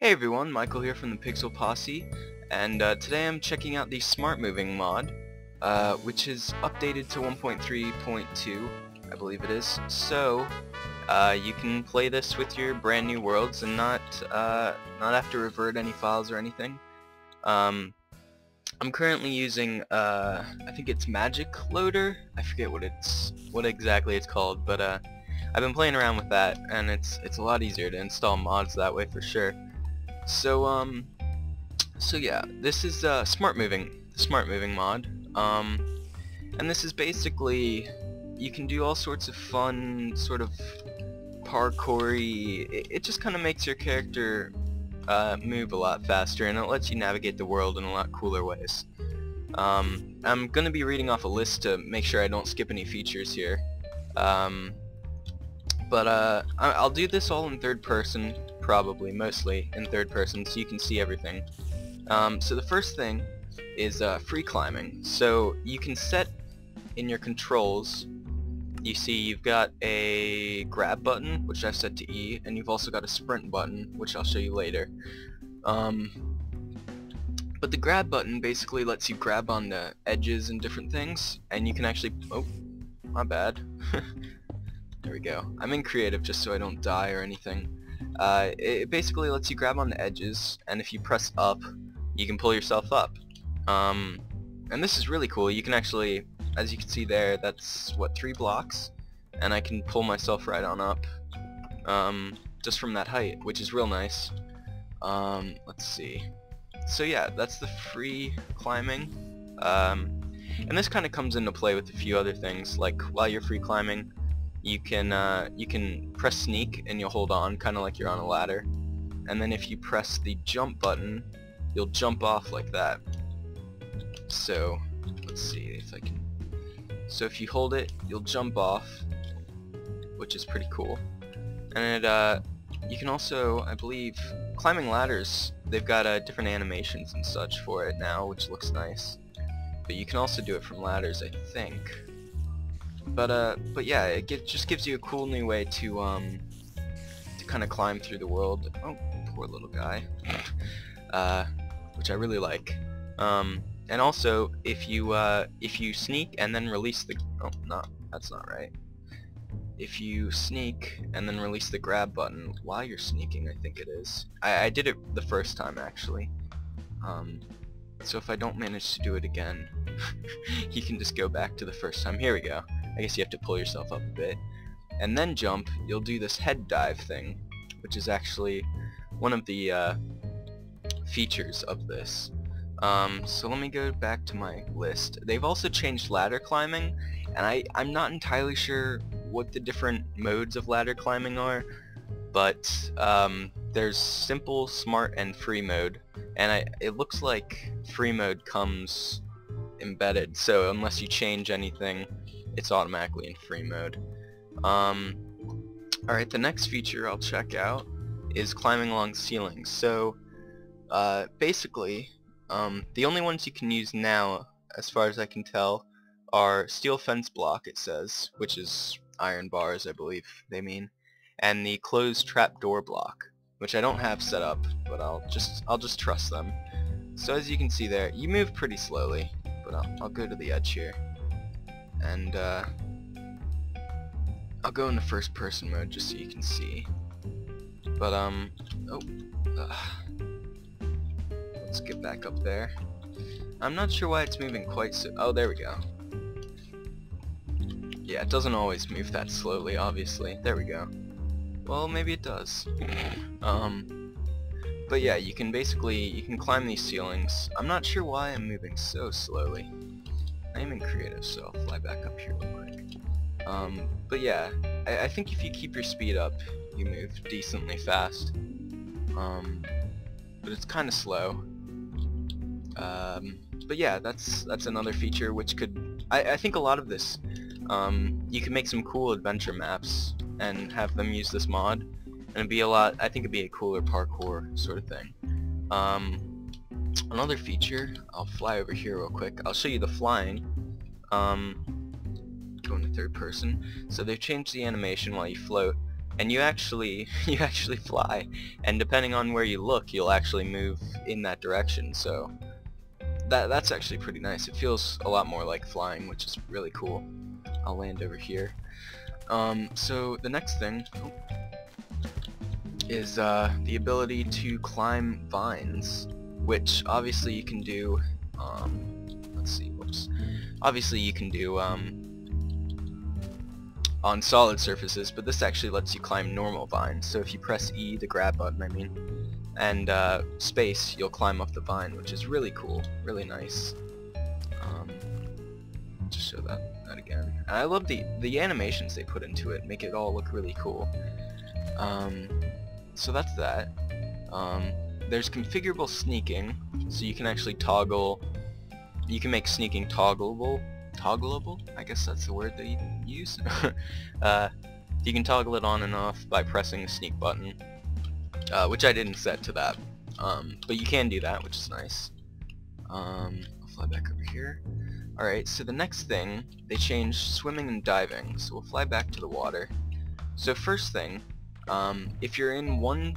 Hey everyone, Michael here from the Pixel Posse, and today I'm checking out the Smart Moving mod, which is updated to 1.3.2, I believe it is. So, you can play this with your brand new worlds and not have to revert any files or anything. I'm currently using, I think it's Magic Loader. I forget what exactly it's called, but I've been playing around with that, and it's a lot easier to install mods that way for sure. So yeah, this is the Smart Moving mod, and this is basically, you can do all sorts of fun, sort of parkour-y, it just kind of makes your character move a lot faster, and it lets you navigate the world in a lot cooler ways. I'm gonna be reading off a list to make sure I don't skip any features here, but I'll do this all in third person, probably, mostly in third person, so you can see everything. So the first thing is free climbing. So you can set in your controls, you see you've got a grab button, which I've set to E, and you've also got a sprint button, which I'll show you later. But the grab button basically lets you grab on the edges and different things, and you can actually, oh, my bad. There we go. I'm in creative just so I don't die or anything. It basically lets you grab on the edges, and if you press up, you can pull yourself up. And this is really cool. You can actually, as you can see there, that's what, 3 blocks, and I can pull myself right on up, just from that height, which is real nice. Let's see. So yeah, that's the free climbing. And this kind of comes into play with a few other things, like while you're free climbing, you can press sneak and you'll hold on, kind of like you're on a ladder, and then if you press the jump button, you'll jump off like that. So let's see if I can. So if you hold it, you'll jump off, which is pretty cool. And you can also, I believe, climbing ladders, they've got different animations and such for it now, which looks nice. But you can also do it from ladders, I think. But yeah, it just gives you a cool new way to kind of climb through the world. Oh, poor little guy. Which I really like. And also, if you sneak and then release the, oh, that's not right. If you sneak and then release the grab button while you're sneaking, I think it is. I did it the first time actually. So if I don't manage to do it again, you can just go back to the first time. Here we go. I guess you have to pull yourself up a bit. And then jump, you'll do this head dive thing, which is actually one of the features of this. So let me go back to my list. They've also changed ladder climbing, and I'm not entirely sure what the different modes of ladder climbing are, but there's simple, smart, and free mode, and it looks like free mode comes embedded, so unless you change anything, it's automatically in free mode. Alright, the next feature I'll check out is climbing along ceilings. So basically, the only ones you can use now, as far as I can tell, are steel fence block, it says, which is iron bars, I believe they mean, and the closed trap door block, which I don't have set up, but I'll just trust them. So as you can see there, you move pretty slowly, but I'll go to the edge here, and I'll go into first person mode just so you can see. But let's get back up there. I'm not sure why it's moving quite so, oh, there we go. Yeah, it doesn't always move that slowly, obviously. There we go. Well, maybe it does. But yeah, you can climb these ceilings. I'm not sure why I'm moving so slowly. I'm in creative, so I'll fly back up here real quick. But yeah, I think if you keep your speed up, you move decently fast. But it's kind of slow. But yeah, that's another feature which could, I think a lot of this, you can make some cool adventure maps and have them use this mod, and it'd be I think it'd be a cooler parkour sort of thing. Another feature, I'll fly over here real quick, I'll show you the flying. Go into third person. So they've changed the animation while you float, and you actually fly, and depending on where you look, you'll actually move in that direction. So that's actually pretty nice. It feels a lot more like flying, which is really cool. I'll land over here. So the next thing is the ability to climb vines, which obviously you can do. Let's see. Whoops. Obviously you can do on solid surfaces, but this actually lets you climb normal vines. So if you press E, the grab button, I mean, and space, you'll climb up the vine, which is really cool, really nice. Just show that again. And I love the animations they put into it, make it all look really cool. So that's that. There's configurable sneaking, so you can actually toggle. You can make sneaking toggleable. I guess that's the word they use. You can toggle it on and off by pressing the sneak button, which I didn't set to that, but you can do that, which is nice. I'll fly back over here. Alright, so the next thing, they changed swimming and diving, so we'll fly back to the water. So first thing, if you're in 1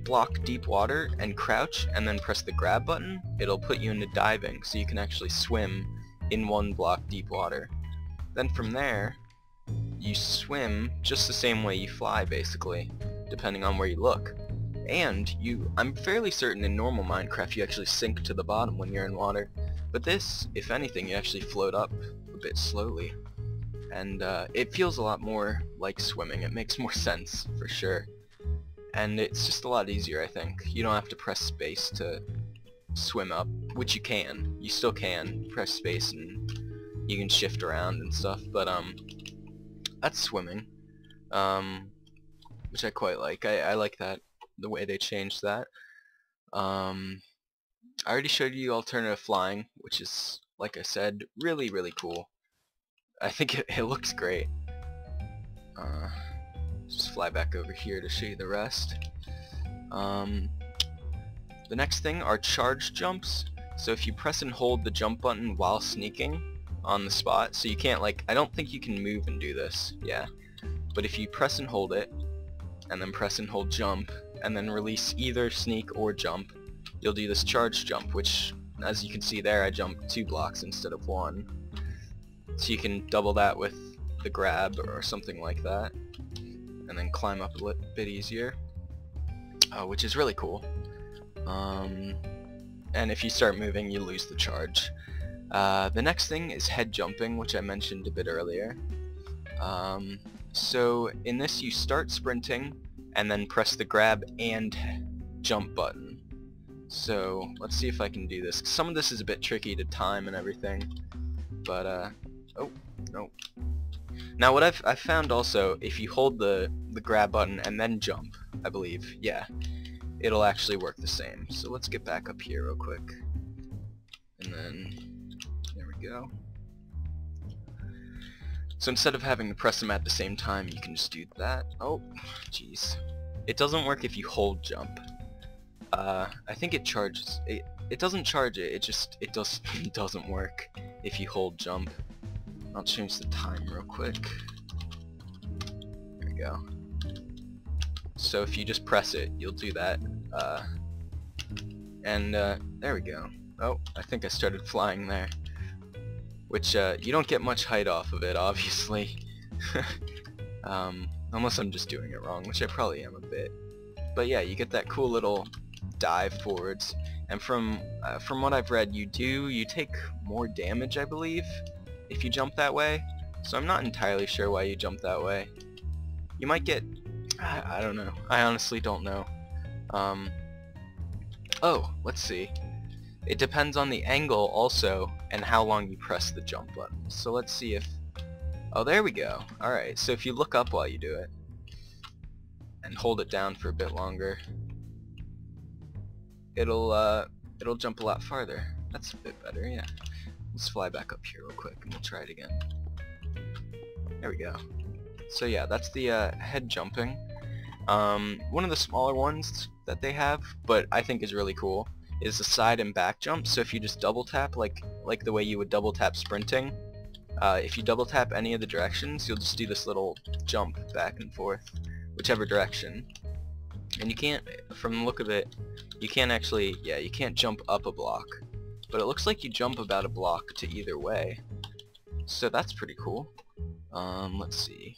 block deep water and crouch and then press the grab button, it'll put you into diving, so you can actually swim in 1 block deep water. Then from there, you swim just the same way you fly, basically, depending on where you look. And I'm fairly certain in normal Minecraft you actually sink to the bottom when you're in water. But this, if anything, you actually float up a bit slowly. And it feels a lot more like swimming. It makes more sense, for sure. And it's just a lot easier, I think. You don't have to press space to swim up, which you can. You still can press space and you can shift around and stuff, but that's swimming, which I quite like. I like that, the way they changed that. I already showed you alternative flying, which is, like I said, really, really cool. I think it looks great. Just fly back over here to show you the rest. The next thing are charge jumps. So if you press and hold the jump button while sneaking on the spot, so you can't, like, I don't think you can move and do this, yeah. But if you press and hold it, and then press and hold jump, and then release either sneak or jump, you'll do this charge jump, which, as you can see there, I jumped 2 blocks instead of 1. So you can double that with the grab or something like that, and then climb up a bit easier, which is really cool. And if you start moving, you lose the charge. The next thing is head jumping, which I mentioned a bit earlier. So in this, you start sprinting and then press the grab and jump button. So let's see if I can do this. Some of this is a bit tricky to time and everything, but oh no. Now what I've found also, if you hold the grab button and then jump, I believe, yeah, it'll actually work the same. So let's get back up here real quick, and then there we go. So instead of having to press them at the same time, you can just do that. Oh, jeez. It doesn't work if you hold jump. I think it charges. It doesn't charge it. It doesn't work if you hold jump. I'll change the time real quick. There we go. So if you just press it, you'll do that. There we go. Oh, I think I started flying there. Which, you don't get much height off of it, obviously. Unless I'm just doing it wrong, which I probably am a bit. But yeah, you get that cool little dive forwards. And from what I've read, you take more damage, I believe, if you jump that way. So I'm not entirely sure why you jump that way. You might get... I don't know. I honestly don't know. Oh, let's see. It depends on the angle also and how long you press the jump button. So let's see if... Oh, there we go. Alright, so if you look up while you do it and hold it down for a bit longer, it'll jump a lot farther. That's a bit better, yeah. Let's fly back up here real quick and we'll try it again. There we go. So yeah, that's the head jumping. One of the smaller ones that they have, but I think is really cool, is the side and back jump. So if you just double tap like the way you would double tap sprinting, if you double tap any of the directions, you'll just do this little jump back and forth, whichever direction. And you can't, from the look of it, you can't actually, yeah, you can't jump up a block. But it looks like you jump about a block to either way. So that's pretty cool. Let's see.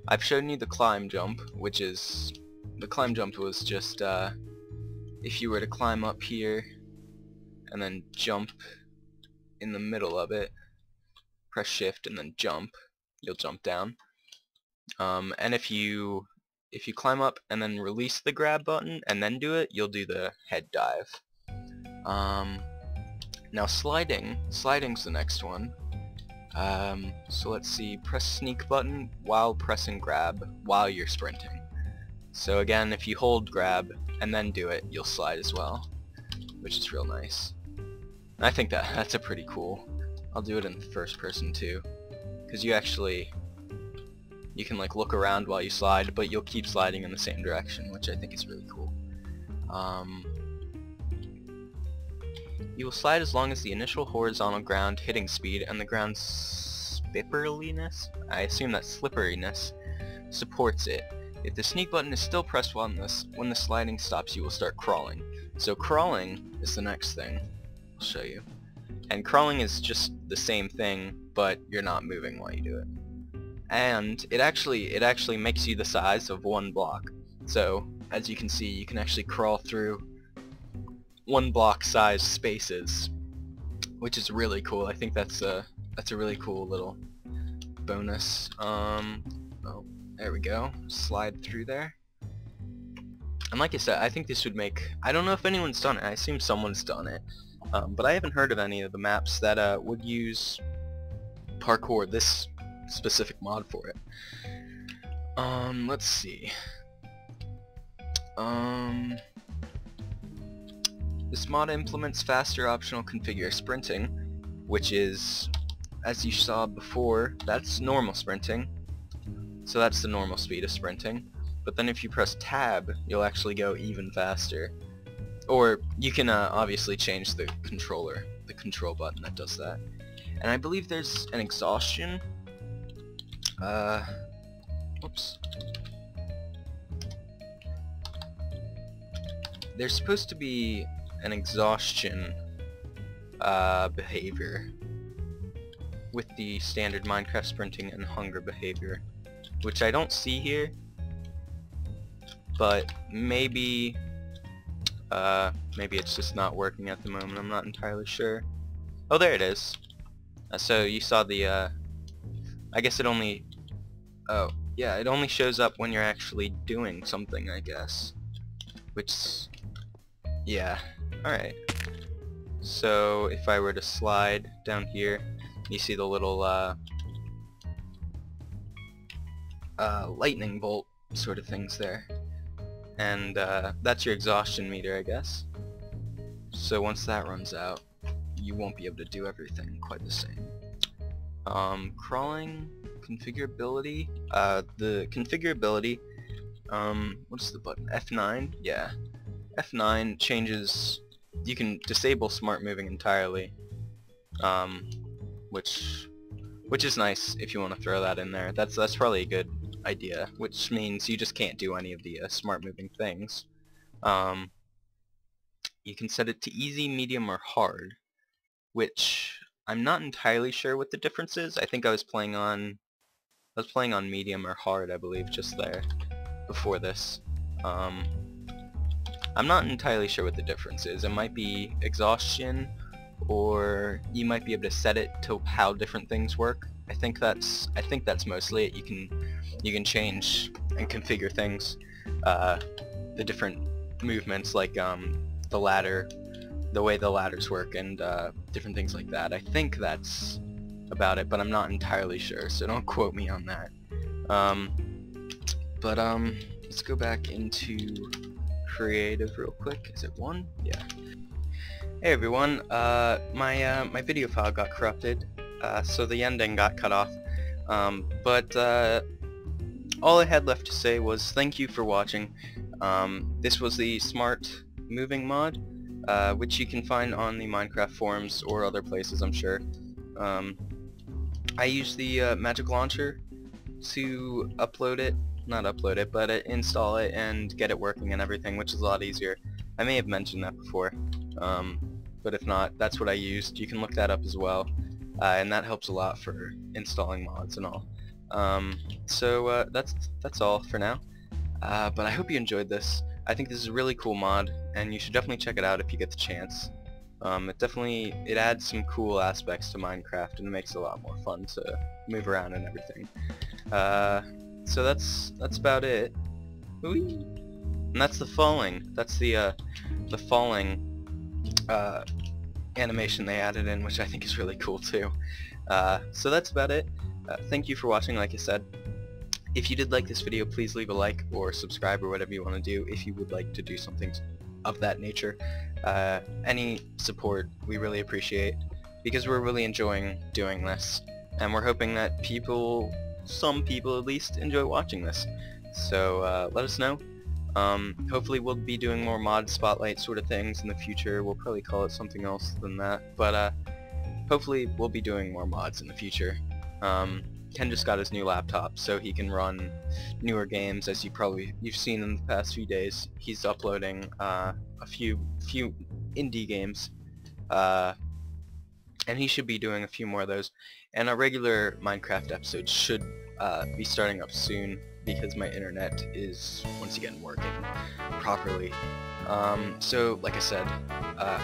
I've shown you the climb jump, which is, the climb jump was just, if you were to climb up here, and then jump in the middle of it, press shift and then jump, you'll jump down. And if you climb up and then release the grab button and then do it, you'll do the head dive. Now sliding's the next one. So let's see, press sneak button while pressing grab while you're sprinting. So again, if you hold grab and then do it, you'll slide as well, which is real nice. And I think that's a pretty cool. I'll do it in first person too, because you can like look around while you slide, but you'll keep sliding in the same direction, which I think is really cool. You will slide as long as the initial horizontal ground hitting speed and the ground's slipperliness, I assume that's slipperiness, supports it. If the sneak button is still pressed when the sliding stops, you will start crawling. So crawling is the next thing. I'll show you. And crawling is just the same thing, but you're not moving while you do it. And it actually makes you the size of one block. So as you can see, you can actually crawl through one block size spaces, which is really cool. I think that's a really cool little bonus. Oh, there we go. Slide through there. And like I said, I think this would make, I don't know if anyone's done it. I assume someone's done it. But I haven't heard of any of the maps that would use parkour, this specific mod for it. Let's see. This mod implements faster optional configure sprinting, which is, as you saw before, that's normal sprinting. So that's the normal speed of sprinting. But then if you press tab, you'll actually go even faster. Or you can obviously change the control button that does that. And I believe there's an exhaustion. Oops. There's supposed to be an exhaustion behavior with the standard Minecraft sprinting and hunger behavior, which I don't see here, but maybe it's just not working at the moment. I'm not entirely sure. Oh, there it is. So you saw the I guess it only, oh yeah, it only shows up when you're actually doing something, I guess, which, yeah, alright. So if I were to slide down here, you see the little lightning bolt sort of things there, and that's your exhaustion meter, I guess. So once that runs out, you won't be able to do everything quite the same. Crawling configurability, the configurability, what's the button, F9? Yeah, F9 changes, you can disable smart moving entirely, which is nice if you want to throw that in there. That's probably a good idea, which means you just can't do any of the smart moving things. You can set it to easy, medium, or hard, which I'm not entirely sure what the difference is. I think I was playing on medium or hard, I believe, just there before this. I'm not entirely sure what the difference is. It might be exhaustion, or you might be able to set it to how different things work. I think that's mostly it. You can change and configure things, the different movements, like the ladder, the way the ladders work, and different things like that. I think that's about it, but I'm not entirely sure, so don't quote me on that. Let's go back into creative real quick. Is it 1? Yeah. Hey everyone, my video file got corrupted, so the ending got cut off, but all I had left to say was thank you for watching. This was the Smart Moving mod, which you can find on the Minecraft forums or other places, I'm sure. I used the Magic Launcher to upload it, not upload it, but install it and get it working and everything, which is a lot easier. I may have mentioned that before, but if not, that's what I used. You can look that up as well, and that helps a lot for installing mods and all. So that's all for now. But I hope you enjoyed this. I think this is a really cool mod, and you should definitely check it out if you get the chance. It adds some cool aspects to Minecraft, and it makes it a lot more fun to move around and everything. So that's about it. Whee! And that's the falling. That's the falling animation they added in, which I think is really cool too. So that's about it. Thank you for watching, like I said. If you did like this video, please leave a like or subscribe or whatever you want to do if you would like to do something of that nature. Any support we really appreciate, because we're really enjoying doing this, and we're hoping that some people at least, enjoy watching this. So let us know. Hopefully we'll be doing more mod spotlight sort of things in the future. We'll probably call it something else than that, but hopefully we'll be doing more mods in the future. Ken just got his new laptop, so he can run newer games, as you've seen in the past few days. He's uploading a few indie games, and he should be doing a few more of those. And a regular Minecraft episode should be starting up soon, because my internet is once again working properly. So like I said,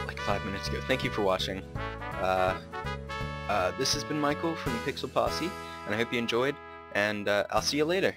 like 5 minutes ago, thank you for watching. This has been Michael from the Pixel Posse, and I hope you enjoyed, and I'll see you later.